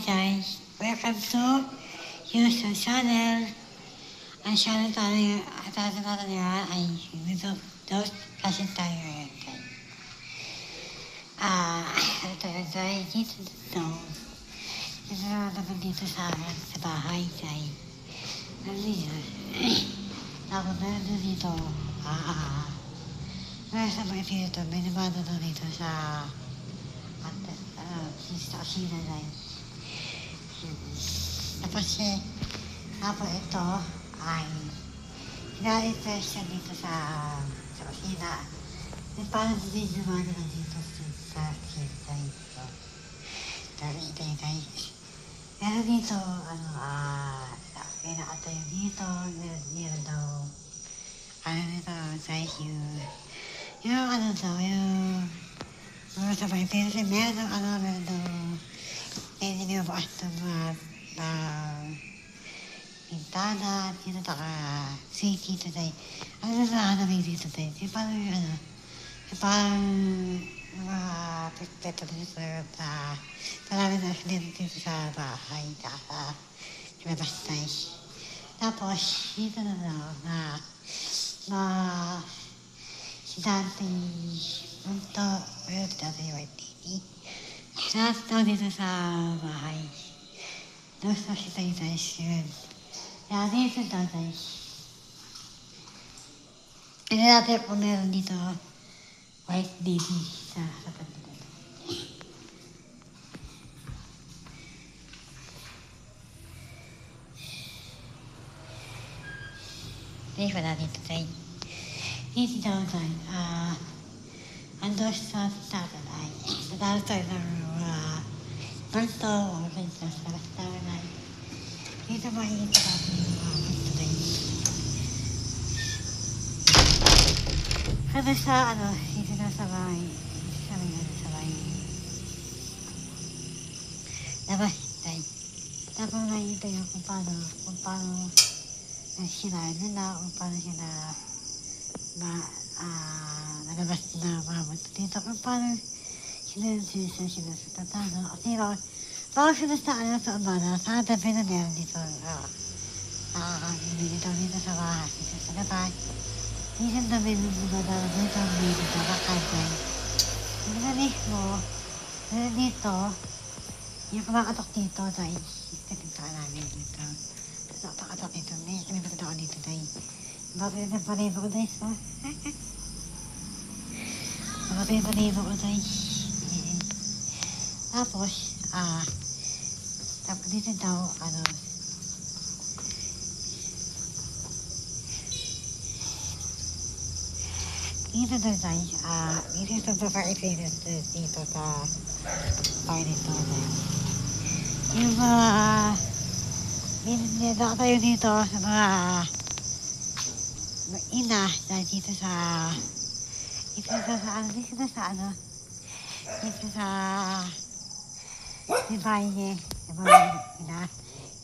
guys, welcome to YouTube channel. Ang channel natin ngayon ay Windows kasi tayo ngayon guys. Ito guys, dito naman dito sa bahay guys. Tapos na dito, sa mga dito, may nabado na dito sa kusina guys. Tapos ito ay sinali-fresh siya dito sa kusina. May parang din naman na dito sa kusina ito. Dahil ito yung guys. Meron dito, may nakatayo dito, meron daw, dito guys, yung mga sabay pero meron daw, nibukas na pintana, dito safety dito tayo. Dito tayo? Parang mga pagkita dito sa marami na dito sa bahay, sa labas tayo. Tapos, dito na si Dante Punto, Dante White Lady. Lahat dito sa bahay. Tapos si tayo yun. Kaya dito tayo. Hindi natin kung meron dito White Lady sa kanila. Dito na dito tayo. Dito daw tayo. Andos sa tatanay. Nadalo tayo ng banto o ganito sa tatanay. Dito makikita natin yung banto tayo. Kada sa dito na sa bahay. Sa bahay. Labas tayo. Tapos makikita yung kung paano sila nila, kung paano sila nalabas na mga banto dito. Kung paano sila sa tatano. Kasi bakit sila sa umbana, sa tabi na meron dito. Dito sa bahay, dito sa labas. Dito ang dami ng mga dalawa dito ang may dito, kakagay. Hindi na mismo, dito, yung kumakatok dito, dahil ito namin dito. Tapos nakakatok dito, may pagkatok dito, dahil bakit na palibo ko, dahil so? Bakit na palibo ko, dahil? Tapos dito daw, dito daw tayo, dito sa babae dito sa bahay dito. Yung nila tayo dito sa mga ina dahil dito sa bahay niya, sa mga ina.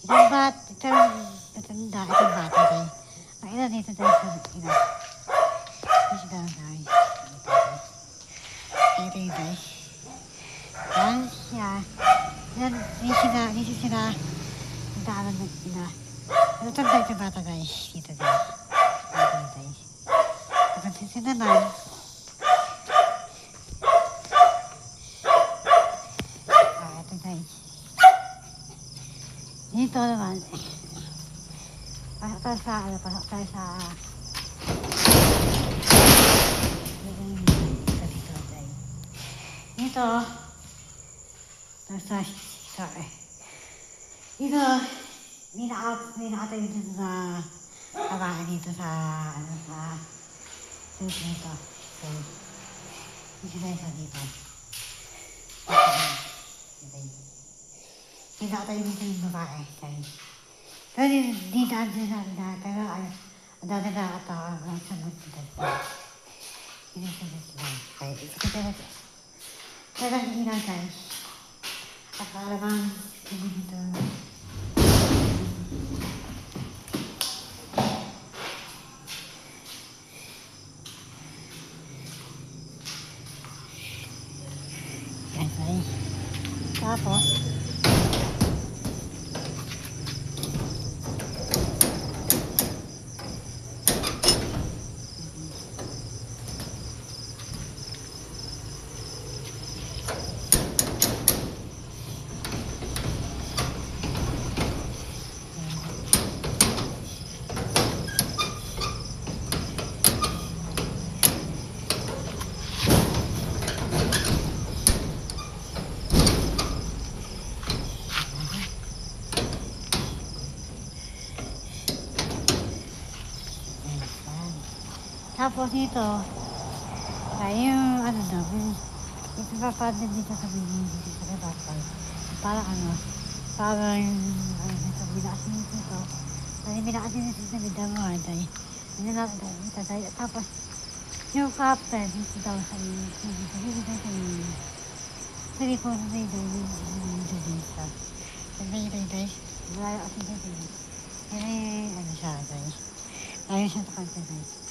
Itong matanda, itong bata tayo. Ang ina dito tayo sa ina. Dito daw tayo. Ito yung guys. Yan siya. Dito sila. Ang daanan ng ina. Ito tayo sa bata guys. Dito guys. Dito guys. Tapos dito naman. Ito guys. Dito naman. Pasok tayo sa dito may nakatayo dito sa bahay dito sa dito. So, dito tayo sa dito. May nakatayo dito yung babae. Pero dito pero ang dati nakatawa sa dito. Dito sa dito. Pero hindi na guys. Akala bang dito. Tapos Tapos dito, yung ano daw, yung pinapad din dito sa dito sa kapatid. Parang parang dito, binakasin dito. Dahil binakasin dito sa bidang dahil. Ano na dito, dahil tapos, yung kapatid dito daw sa dito sa telefon na dito dito. Sabi dito, wala kasi dito. Ano siya dahil. Ayaw siya sa kanta dahil.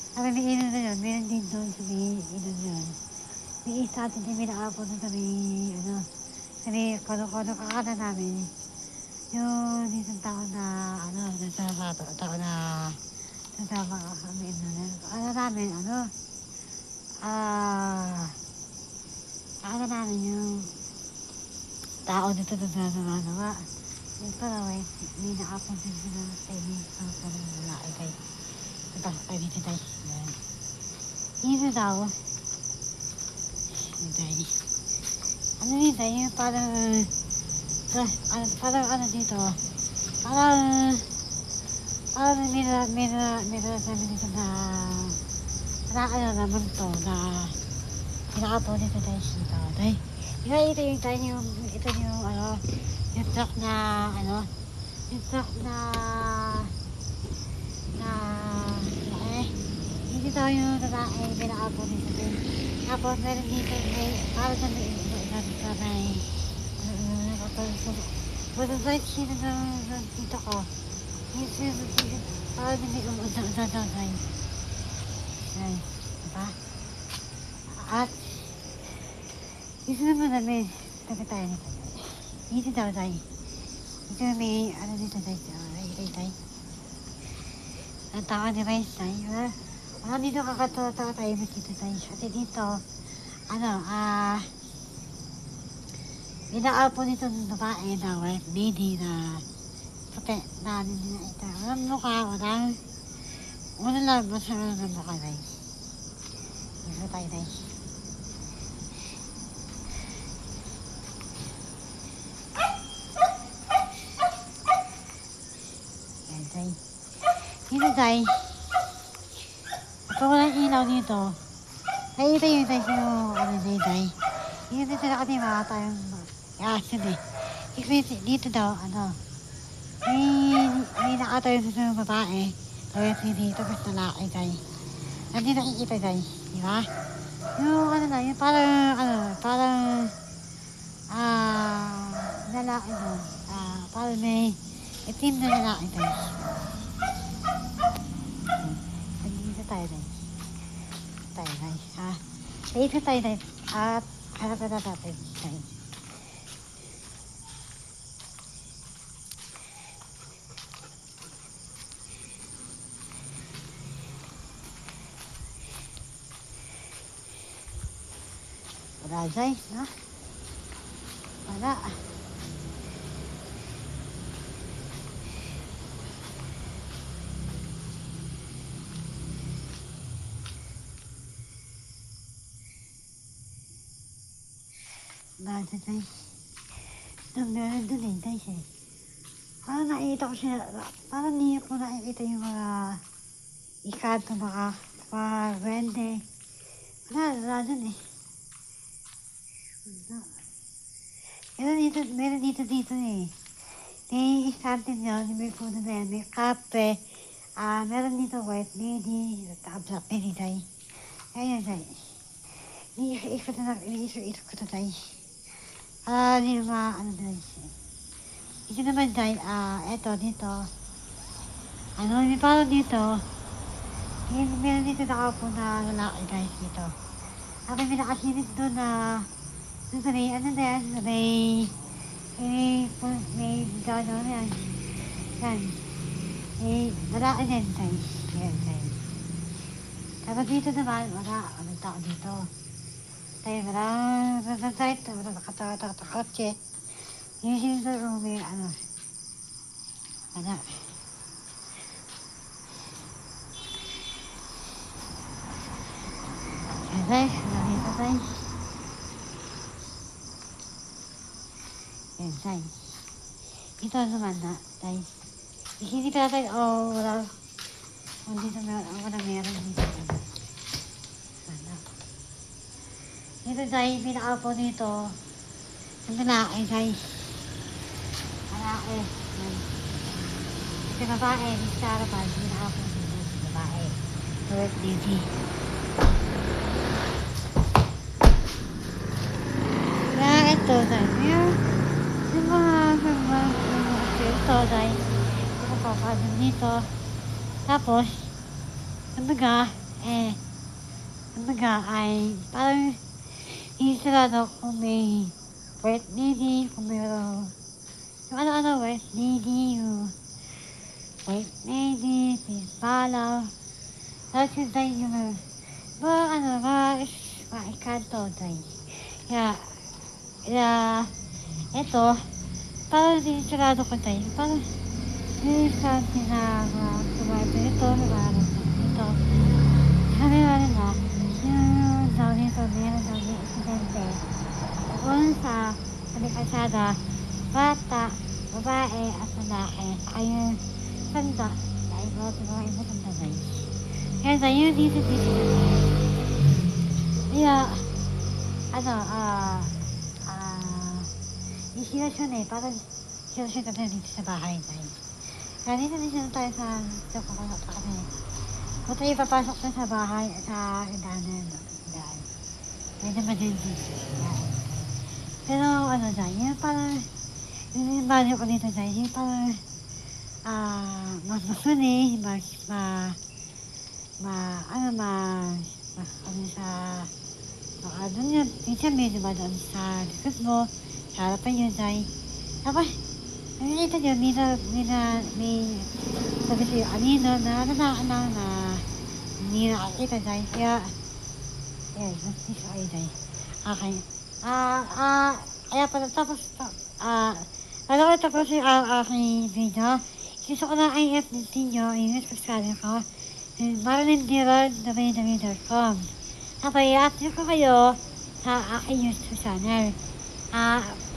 Sabi may ino na yun, meron din doon sa may ino na yun. May isa atin din may nakapo doon sa may, sabi, kono-kono kakana namin. Yung isang tao na, tao na, kasama kami, namin, namin yung tao dito na nagawa. Yung pala, may nakapo din sa may, lalaki kayo. Tapos tayo dito tayo. Dito daw. Ano dito? Yung parang dito. Parang may sabi dito na naman to na pinakapo dito tayo dito. Ito yung truck na yung truck na hindi tayo yung lalaki, pinakapo dito din. Tapos meron dito, para sa may nakapag sino dito ko. Para na may umudang. Ay, diba? At, dito naman namin, tabi tayo nito. Dito daw tayo. Dito may, dito tayo. Ang tao ni Rice tayo, dito kakatawa tayo dito tayo. At dito, inaapo nito ng babae na white lady na puti na ito. Walang mukha, walang labas ng mukha tayo. Dito tayo. Yan tayo. Dito tayo. Kung walang ilaw dito, ay ito yung tayo dito. Dito nakatima tayong asin eh. Dito daw, may nakatayo sa babae. Kaya dito, tapos lalaki tayo. Hindi nakikita tayo, di ba? Yung yung parang, lalaki doon. Parang may itim na lalaki tayo. Dito tayo. Dito tayo. At harap na natin tayo. Wala dyan, no? Wala. Bakit tayo? Meron dun tayo. Parang nakikita ko siya, parang niya ko nakikita yung mga ikanto, mga wende. Wala dun eh. Meron dito eh. May ikanto niya, may puno na yan, may kape. Meron dito white lady, black lady tayo. Ayan tayo. Iniikot ko na tayo. Hindi naman, ito naman tayo, eto, dito. May parang dito. Meron dito nakapo na lalaki guys dito. May nakasinit doon na, may gano'n na yan. Yan. Lalaki din tayo. Yan tayo. Tapos dito naman, walang tao dito. Tayo, wala nakatawa-kotse. Yung sinito may wala. Guys, nakita tayo. Yan, tayo. Ito naman na, tayo. Hindi pa tayo, Kung dito ako na meron dito. Ano? Dito dahil pinaka-upo dito. Ang lalaki guys. Lalaki. Kasi babae, Miss Caravan, pinaka-upo dito. Babae. First lady. Kaya ito dahil yung mga ito dahil papadun dito. Tapos, ang baga ay parang isarado kung may first lady, kung mayroong yung ano-ano first lady, yung first lady, palaw. Tapos yun tayo yung ikanto tayo. Kaya, ito, parang sinisarado ko tayo. Parang, yung something na kumaito ito, nakarap ito. Sabi na yung daw nito, meron daw yung insidente. Kung sa kalsada, bata, babae at lalaki, ay yung tanda. Ay mga iba tanda na yun. Kaya tayo dito. Kaya, yung sitwasyon parang sitwasyon ka na dito sa bahay tayo. Kaya dito tayo sa kami. Kung tayo papasok na sa bahay, sa hidanan. May naman din dito. Pero dahil, yung parang, yung bali ko dito dahil, yung parang, mas masuni, doon yun, minsan may dumadaan sa likod mo, sa harapan yun dahil, tapos, nakikita nyo, may sabi sa'yo, anino, na hindi nakakita dahil, kaya mas ay dahil, okay. Kaya pala tapos, alam ko tapos yung aking video, gusto ko na i-update ninyo, yung subscribe ko, marinindira.com. Tapos i-update ko kayo sa aking YouTube channel.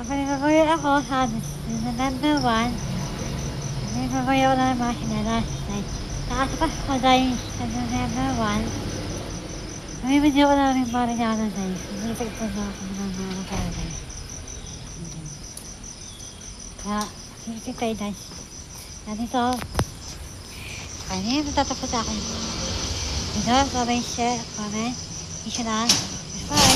Papalimabuyo ako sa number 1. Papalimabuyo ko na ng mga sinalas. Nakasapas ko dahil sa number 1. May video ko na rin mga regalo dahil. Hindi pa ito na ako ng mga regalo dahil. Kaya, hindi tayo dahil. Dito, kaya niyo matatapos sa akin. Dito, bye-bye, share, comment, isa na. Bye!